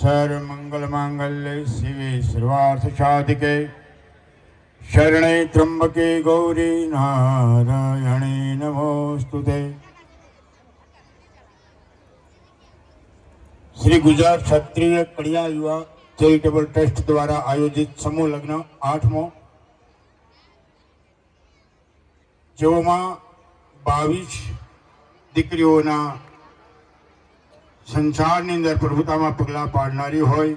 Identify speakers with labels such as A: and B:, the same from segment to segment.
A: सर्वमंगलमांगल्ये शिवे सर्वार्थसाधिके शरणे त्र्यंबके गौरी नारायणे नमोस्तुते। श्री गुजरात क्षत्रिय कड़िया युवा चैरिटेबल ट्रस्ट द्वारा आयोजित समूह लग्न 8मो, जेवोमां 22 दीकरीओना संसारनी अंदर प्रभुतामां पगला पाडनारी होय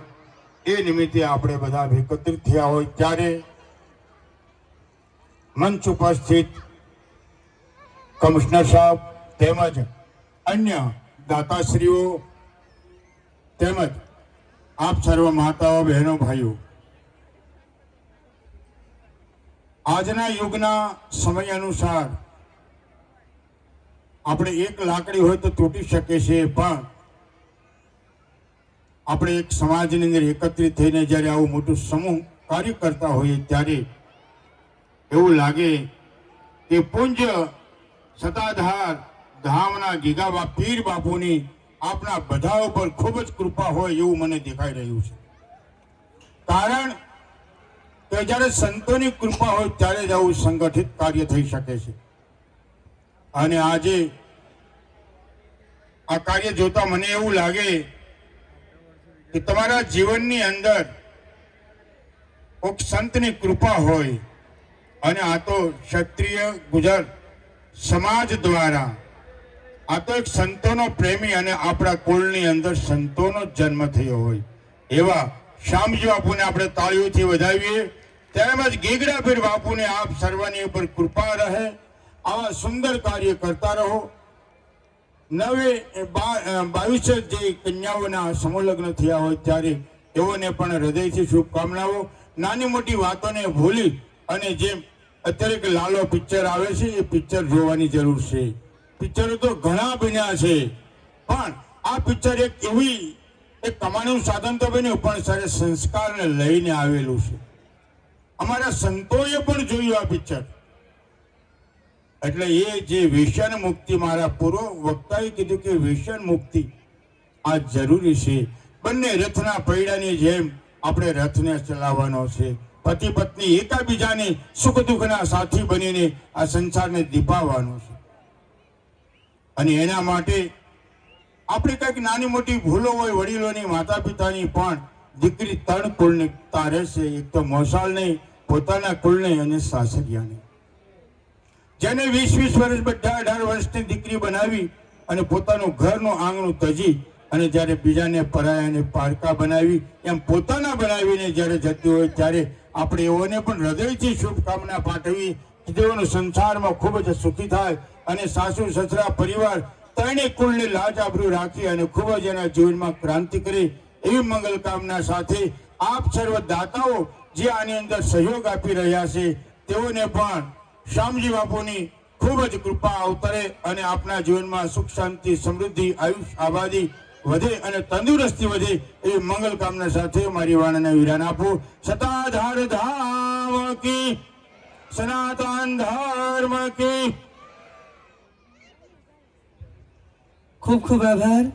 A: ए निमित्ते आपणे बधा एकत्रित थया होय त्यारे मंच उपस्थित कमिश्नर साहब तेमज अन्य दाताश्रीओ तेमज आप सर्व माताओं बहनों भाईओ, आजना युगना समय अनुसार આપણે એક લાકડી હોય તો તૂટી શકે છે, પણ આપણે એક સમાજની અંદર એકત્રિત થઈને જ્યારે આવું મોટું સમૂહ કાર્ય કરતા હોઈએ ત્યારે એવું લાગે કે પૂજ્ય સતાધાર ધામના ગીગા પીર બાપુની આપણા બધા ઉપર ખૂબ જ કૃપા હોય એવું મને દેખાઈ રહ્યું છે। કારણ કે જ્યારે સંતોની કૃપા હોય ત્યારે જ આવું સંગઠિત કાર્ય થઈ શકે છે। અને આજે આ કાર્ય જોતા મને એવું લાગે કે તમારા જીવનની અંદર કોઈક સંતની કૃપા હોય અને આ તો ક્ષત્રિય ગુજરાત સમાજ દ્વારા આ તો એક સંતોનો પ્રેમી અને આપણા કુળની અંદર સંતોનો જન્મ થયો હોય એવા શ્યામજી બાપુને આપણે તાળીઓથી વધાવીએ। તેમજ ગીગડા પીર બાપુને આપ સર્વની ઉપર કૃપા રહે, આવા સુંદર કાર્ય કરતા રહો। 22 જે કન્યાઓના સમૂહલગ્ન થયા હોય ત્યારે તેઓને પણ હૃદયથી શુભકામનાઓ। નાની મોટી વાતોને ભૂલી અને જેમ અત્યારે કે લાલો પિક્ચર આવે છે એ પિક્ચર જોવાની જરૂર છે। પિક્ચરો તો ઘણા બન્યા છે, પણ આ પિક્ચર એક એવી એક કમાણીનું સાધન તો બન્યું પણ સારા સંસ્કારને લઈને આવેલું છે। અમારા સંતોએ પણ જોયું આ પિક્ચર, એટલે એ જે વ્યસન મુક્તિ મારા પૂર્વ વક્તાએ કીધું કે વ્યસન મુક્તિ આ જરૂરી છે। બંને રથના પૈડાની જેમ આપણે રથને ચલાવવાનો છે। પતિ પત્ની એકાબીજાને સુખ દુઃખના સાથી બનીને આ સંસારને દીપાવવાનો છે। અને એના માટે આપણે કંઈક નાની મોટી ભૂલો હોય વડીલોની માતા પિતાની પણ દીકરી 3 કુળની તારે છે, એક તો મોસાળને, પોતાના કુળને અને સાસરિયાને। જેને 20-20 વર્ષ, બધા 18 વર્ષની દીકરી બનાવી અને પોતાનું ઘરનું આંગણું તજી અને જ્યારે બીજાને પરાયાને પારકા બનાવી એમ પોતાના બનાવીને જ્યારે જતી હોય ત્યારે આપણે એઓને પણ હૃદયથી શુભકામના પાઠવી કે તેઓનો સંસારમાં ખૂબ જ સુખી થાય અને સાસુ સસરા પરિવાર ત્રણેય કુળની લાજ આબરૂ રાખી અને ખૂબ જ એના જીવનમાં ક્રાંતિ કરે એવી મંગલ કામના સાથે આપ સર્વ દાતાઓ જે આની અંદર સહયોગ આપી રહ્યા છે તેઓને પણ શ્યામજી બાપુની ખૂબ જ કૃપા અવતરે અને આપના જીવનમાં સુખ શાંતિ સમૃદ્ધિ આયુષ આબાદી વધે અને તંદુરસ્તી વધે એવી મંગલ કામના સાથે મારી વાણીને વિરામ આપું। સતાધાર ધામ કી, સનાતન ધર્મ કી।
B: ખૂબ ખૂબ આભાર।